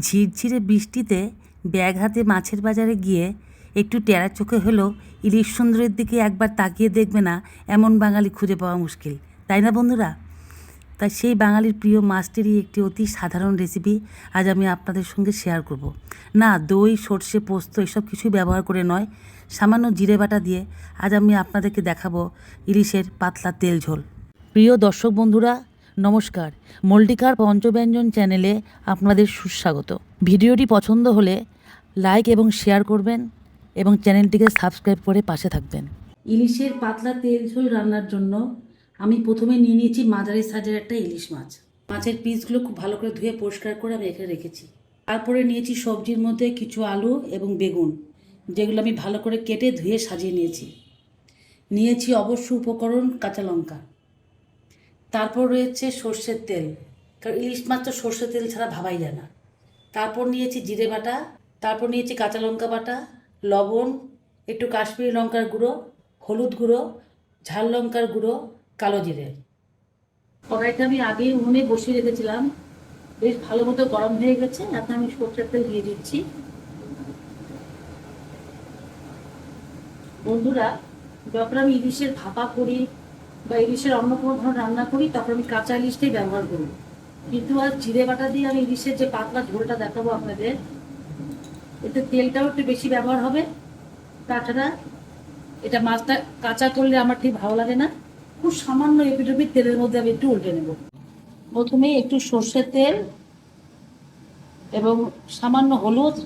ঝিরঝিরে বৃষ্টিতে ব্যাগ হাতে মাছের বাজারে গিয়ে একটু টেরা চোখে হলেও ইলিশ সুন্দরের দিকে একবার তাকিয়ে দেখবে না, এমন বাঙালি খুঁজে পাওয়া মুশকিল, তাই না বন্ধুরা? তাই সেই বাঙালির প্রিয় মাছটিরই একটি অতি সাধারণ রেসিপি আজ আমি আপনাদের সঙ্গে শেয়ার করব। না দই, সর্ষে, পোস্ত এসব কিছুই ব্যবহার করে নয়, সামান্য জিরে বাটা দিয়ে আজ আমি আপনাদেরকে দেখাবো ইলিশের পাতলা তেল ঝোল। প্রিয় দর্শক বন্ধুরা, নমস্কার। মল্টিকার পঞ্চব্যঞ্জন চ্যানেলে আপনাদের সুস্বাগত। ভিডিওটি পছন্দ হলে লাইক এবং শেয়ার করবেন এবং চ্যানেলটিকে সাবস্ক্রাইব করে পাশে থাকবেন। ইলিশের পাতলা তেল ঝোল রান্নার জন্য আমি প্রথমে নিয়ে নিয়েছি মাঝারি সাইজের একটা ইলিশ মাছ। মাছের পিসগুলো খুব ভালো করে ধুয়ে পরিষ্কার করে আমি এখানে রেখেছি। তারপরে নিয়েছি সবজির মধ্যে কিছু আলু এবং বেগুন, যেগুলো আমি ভালো করে কেটে ধুয়ে সাজিয়ে নিয়েছি অবশ্য উপকরণ কাঁচা লঙ্কা। তারপর রয়েছে সর্ষের তেল, কারণ ইলিশ মাছ তো সর্ষের তেল ছাড়া ভাবাই যায় না। তারপর নিয়েছি জিরে বাটা, তারপর নিয়েছি কাঁচা লঙ্কা বাটা, লবণ, একটু কাশ্মীরি লঙ্কার গুঁড়ো, হলুদ গুঁড়ো, ঝাল লঙ্কার গুঁড়ো, কালো জিরে। কড়াইটা আমি আগেই উনুনে বসিয়ে রেখেছিলাম, বেশ ভালো মতো গরম হয়ে গেছে। এখন আমি সর্ষের তেল দিয়ে দিচ্ছি। বন্ধুরা, যখন আমি ইলিশের ভাপা করি বা ইলিশের অন্য কোনো ধরনের রান্না করি তখন আমি কাঁচা ইলিশটাই ব্যবহার করি, কিন্তু আজ জিরে বাটা দিয়ে আমি ইলিশের যে পাতলা ঝোলটা দেখাবো আপনাদের, এতে তেলটাও একটু বেশি ব্যবহার হবে। তাছাড়া এটা মাছটা কাঁচা করলে আমার ঠিক ভালো লাগে না, খুব সামান্য এপিট তেলের মধ্যে আমি একটু উল্টে নেব। প্রথমে একটু সর্ষের তেল এবং সামান্য হলুদ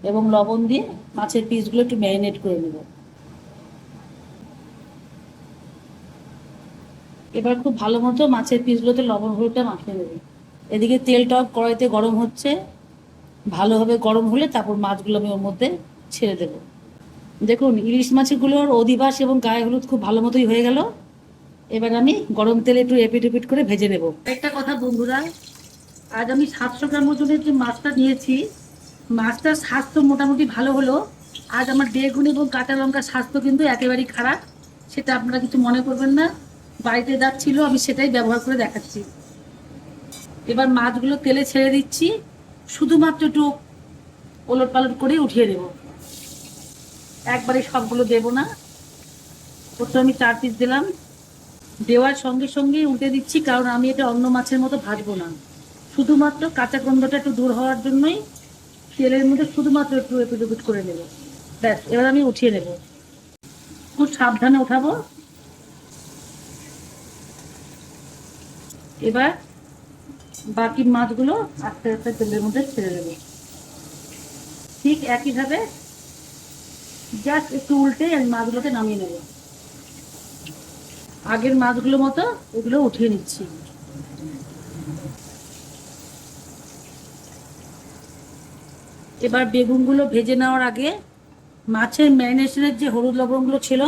এবং লবণ দিয়ে মাছের পিসগুলো একটু ম্যারিনেট করে নেব। এবার খুব ভালো মতো মাছের পিসগুলোতে লবণ হলুদটা মাখিয়ে নেব। এদিকে তেলটাও কড়াইতে গরম হচ্ছে, ভালোভাবে গরম হলে তারপর মাছগুলো আমি ওর মধ্যে ছেড়ে দেব। দেখুন, ইলিশ মাছগুলোর অধিবাস এবং গায়ে হলুদ খুব ভালো মতোই হয়ে গেল। এবার আমি গরম তেলে একটু এপিট করে ভেজে নেব। একটা কথা বন্ধুরা, আজ আমি 700 গ্রাম ওজনের যে মাছটা নিয়েছি, মাছটার স্বাস্থ্য মোটামুটি ভালো হলো। আজ আমার বেগুন এবং কাঁচা লঙ্কার স্বাস্থ্য কিন্তু একেবারেই খারাপ, সেটা আপনারা কিছু মনে করবেন না। বাড়িতে যা ছিল আমি সেটাই ব্যবহার করে দেখাচ্ছি। এবার মাছগুলো তেলে ছেড়ে দিচ্ছি, শুধুমাত্র একটু ওলট পালট করে উঠিয়ে দেব, একবারে সবগুলো দেব না। প্রথমে আমি 4 পিস দিলাম, দেওয়ার সঙ্গে সঙ্গে উল্টে দিচ্ছি, কারণ আমি এটা অন্য মাছের মতো ভাজবো না। শুধুমাত্র কাঁচা গন্ধটা একটু দূর হওয়ার জন্যই তেলের মধ্যে শুধুমাত্র একটু এপিট করে নেব। ব্যাস, এবার আমি উঠিয়ে নেব। খুব সাবধানে উঠাবো। এবার বাকি মাছগুলো আস্তে আস্তে তেলের মধ্যে ছেড়ে দেবো। ঠিক একইভাবে জাস্ট একটু উল্টে আমি মাছগুলোকে নামিয়ে নেব। আগের মাছগুলোর মতো এগুলো উঠিয়ে নিচ্ছি। এবার বেগুনগুলো ভেজে নেওয়ার আগে মাছের ম্যারিনেশনের যে হলুদ লবণগুলো ছিল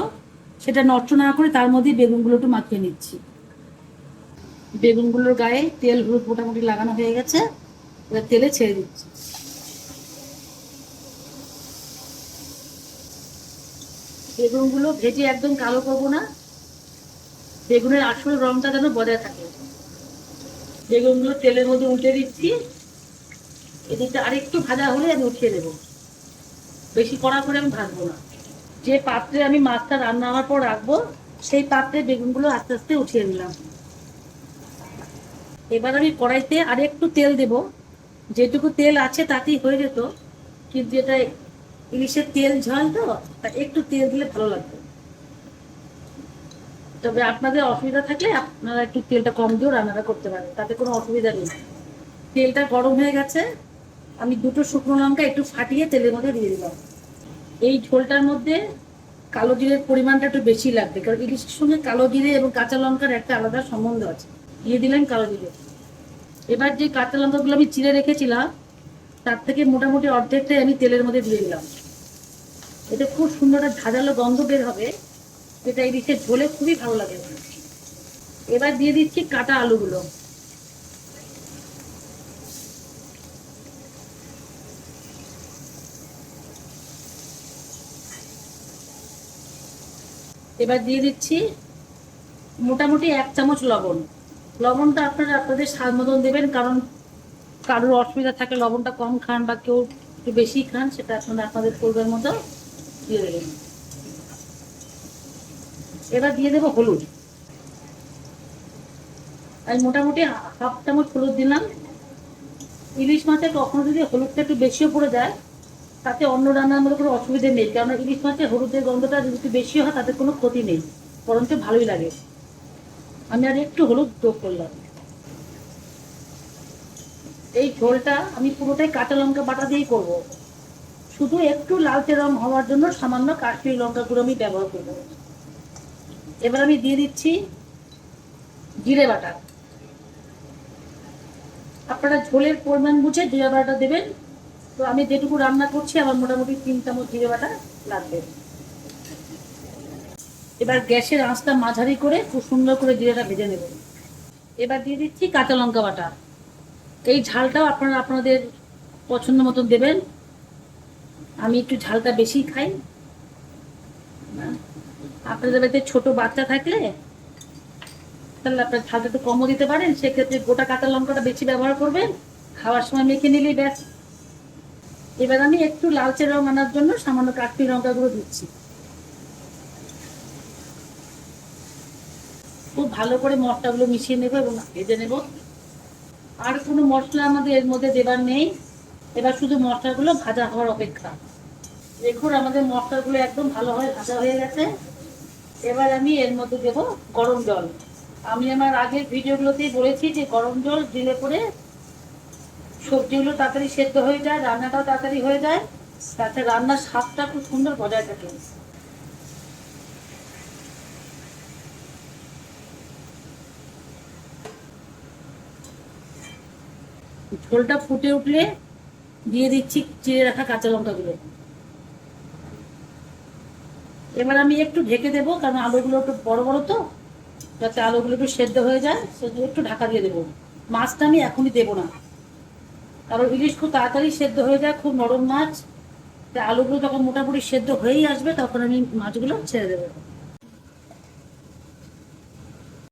সেটা নষ্ট না করে তার মধ্যেই বেগুনগুলো একটু মাখিয়ে নিচ্ছি। বেগুনগুলোর গায়ে তেল হলুদ মোটামুটি লাগানো হয়ে গেছে, এবার তেলে ছেড়ে দিচ্ছি। বেগুনগুলো ভেজে একদম কালো করবো না, বেগুনের আসল রংটা যেন বজায় থাকে। বেগুনগুলো তেলের মধ্যে উল্টে দিচ্ছি। এদিকটা আরেকটু ভাজা হলে আমি উঠিয়ে দেবো, বেশি কড়া করে আমি ভাজবো না। যে পাত্রে আমি মাছটা রান্না হওয়ার পর রাখবো সেই পাত্রে বেগুনগুলো আস্তে আস্তে উঠিয়ে নিলাম। এবার আমি কড়াইতে আরেকটু তেল দেব, যেটুকু তেল আছে তাতেই হয়ে যেত, কিন্তু এটা ইলিশের তেল ঝাল তো, তা একটু তেল দিলে ভালো লাগবে। তবে আপনাদের অসুবিধা থাকলে আপনারা একটু তেলটা কম দিয়েও রান্নাটা করতে পারেন, তাতে কোনো অসুবিধা নেই। তেলটা গরম হয়ে গেছে, আমি 2টো শুকনো লঙ্কা একটু ফাটিয়ে তেলের মধ্যে দিয়ে দিলাম। এই ঝোলটার মধ্যে কালো জিরের পরিমাণটা একটু বেশি লাগবে, কারণ ইলিশের সঙ্গে কালো জিরে এবং কাঁচা লঙ্কার একটা আলাদা সম্বন্ধ আছে। দিয়ে দিলাম কালো জিরে। এবার যে কাঁচা লঙ্কাগুলো আমি চিড়ে রেখেছিলাম তার থেকে মোটামুটি অর্ধেকটাই আমি তেলের মধ্যে দিয়ে দিলাম। এতে খুব সুন্দর একটা ঝাঁঝালো গন্ধ বের হবে, যেটা ইলিশের ঝোলে খুবই ভালো লাগে। এবার দিয়ে দিচ্ছি কাটা আলুগুলো। এবার দিয়ে দিচ্ছি মোটামুটি 1 চামচ লবণ। লবণটা আপনারা আপনাদের স্বাদ মতন দেবেন, কারণ কারোর অসুবিধা থাকে লবণটা কম খান বা কেউ একটু বেশি খান, সেটা আপনারা আপনাদের পরিবার মতো দিয়ে দেবেন। এবার দিয়ে দেবো হলুদ। আমি মোটামুটি হাফ চামচ হলুদ দিলাম। ইলিশ মাছে কখনো যদি হলুদটা একটু বেশিও পড়ে যায়, তাতে অন্য রান্নার মধ্যে কোনো অসুবিধা নেই, কারণ ইলিশ মাছে হলুদের গন্ধটা যদি একটু বেশি হয় তাতে কোনো ক্ষতি নেই, বরঞ্চ ভালোই লাগে। আমি আর একটু হলুদ যোগ করলাম। এই ঝোলটা আমি পুরোটাই কাঁচা লঙ্কা বাটা দিয়েই করবো। শুধু একটু লালচে রং হওয়ার জন্য সামান্য কাশ্মীরি লঙ্কা গুঁড়ো আমি ব্যবহার করবো। এবার আমি দিয়ে দিচ্ছি জিরে বাটা। আপনারা ঝোলের পরিমাণ বুঝে জিরে বাটাটা দেবেন। তো আমি যেটুকু রান্না করছি আমার মোটামুটি 3 চামচ জিরে বাটা লাগবে। এবার গ্যাসের আঁচটা মাঝারি করে খুব সুন্দর করে জিরেটা ভেজে নেব। এবার দিয়ে দিচ্ছি কাঁচা লঙ্কা বাটা। এই ঝালটাও আপনারা আপনাদের পছন্দ মতন দেবেন। আমি একটু ঝালটা বেশি খাই। আপনাদের বাড়িতে ছোট বাচ্চা থাকলে তাহলে আপনার ঝালটা একটু কমও দিতে পারেন, সেক্ষেত্রে গোটা কাঁচা লঙ্কাটা বেশি ব্যবহার করবেন, খাওয়ার সময় মেখে নিলেই ব্যাস। এবার আমি একটু লালচে রং আনার জন্য সামান্য কাশ্মীরি লঙ্কা গুঁড়ো দিচ্ছি। খুব ভালো করে মশলাগুলো মিশিয়ে নেবো এবং ভেজে নেব। আর কোনো মশলা আমাদের এর মধ্যে দেবার নেই। এবার শুধু মশলাগুলো ভাজা হওয়ার অপেক্ষা। দেখুন আমাদের মশলাগুলো একদম ভালোভাবে ভাজা হয়ে গেছে। এবার আমি এর মধ্যে দেব গরম জল। আমি আমার আগের ভিডিওগুলোতেই বলেছি যে গরম জল দিলে পরে সবজিগুলো তাড়াতাড়ি সেদ্ধ হয়ে যায়, রান্নাটাও তাড়াতাড়ি হয়ে যায়, তাতে রান্নার স্বাদটা খুব সুন্দর বজায় থাকে। ঝোলটা ফুটে উঠলে দিয়ে দিচ্ছি চিড়ে রাখা কাঁচা লঙ্কাগুলো। এবার আমি একটু ঢেকে দেবো, কারণ আলুগুলো একটু বড় বড় তো, যাতে আলুগুলো একটু সেদ্ধ হয়ে যায় সেজন্য একটু ঢাকা দিয়ে দেবো। মাছটা আমি এখনই দেবো না, কারণ ইলিশ খুব তাড়াতাড়ি সেদ্ধ হয়ে যায়, খুব নরম মাছ। তাই আলুগুলো যখন মোটামুটি সেদ্ধ হয়েই আসবে তখন আমি মাছগুলো ছেড়ে দেবো।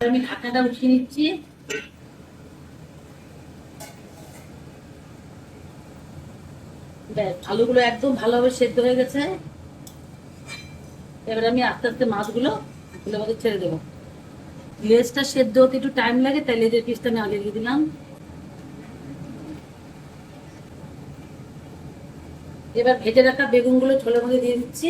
আমি ঢাকনাটা উঠিয়ে নিচ্ছি। ব্যাস, আলুগুলো একদম ভালোভাবে সেদ্ধ হয়ে গেছে। এবার আমি আস্তে আস্তে মাছগুলো এগুলোর মধ্যে ছেড়ে দেবো। লেজটা সেদ্ধ হতে একটু টাইম লাগে, তাই লেজের পিসটা আমি আগে দিয়ে দিলাম। এবার ভেজে রাখা বেগুনগুলো ঝোলের মধ্যে দিয়ে দিচ্ছি।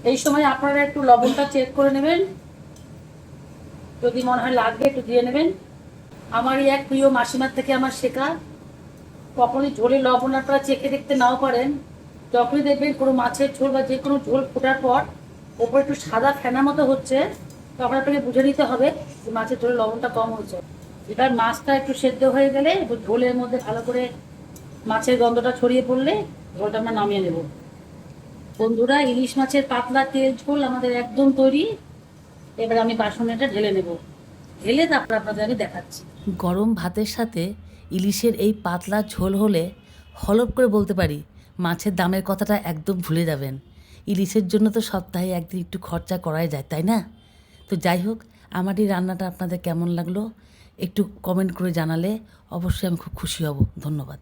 এই সময় আপনারা একটু লবণটা চেক করে নেবেন, যদি মনে হয় লাগবে একটু দিয়ে নেবেন। আমার এই এক প্রিয় মাসিমার থেকে আমার শেখা, কখনই ঝোলে লবণ আপনারা চেখে দেখতে নাও পারেন, যখনই দেখবেন কোনো মাছের ঝোল বা যে কোনো ঝোল ফোটার পর ওপরে একটু সাদা ফেনা মতো হচ্ছে, তখন আপনাকে বুঝে নিতে হবে যে মাছের ঝোলে লবণটা কম হচ্ছে। এবার মাছটা একটু সেদ্ধ হয়ে গেলে ঝোলের মধ্যে ভালো করে মাছের গন্ধটা ছড়িয়ে পড়লে ঝোলটা আমরা নামিয়ে নেব। বন্ধুরা, ইলিশ মাছের পাতলা তেল ঝোল আমাদের একদম তৈরি। এবার আমি বাসনে এটা ঢেলে নেব, ঢেলে তারপর আপনাদের আমি দেখাচ্ছি। গরম ভাতের সাথে ইলিশের এই পাতলা ঝোল হলে হলপ করে বলতে পারি মাছের দামের কথাটা একদম ভুলে যাবেন। ইলিশের জন্য তো সপ্তাহে একদিন একটু খরচা করাই যায়, তাই না? তো যাই হোক, আমার এই রান্নাটা আপনাদের কেমন লাগলো একটু কমেন্ট করে জানালে অবশ্যই আমি খুব খুশি হব। ধন্যবাদ।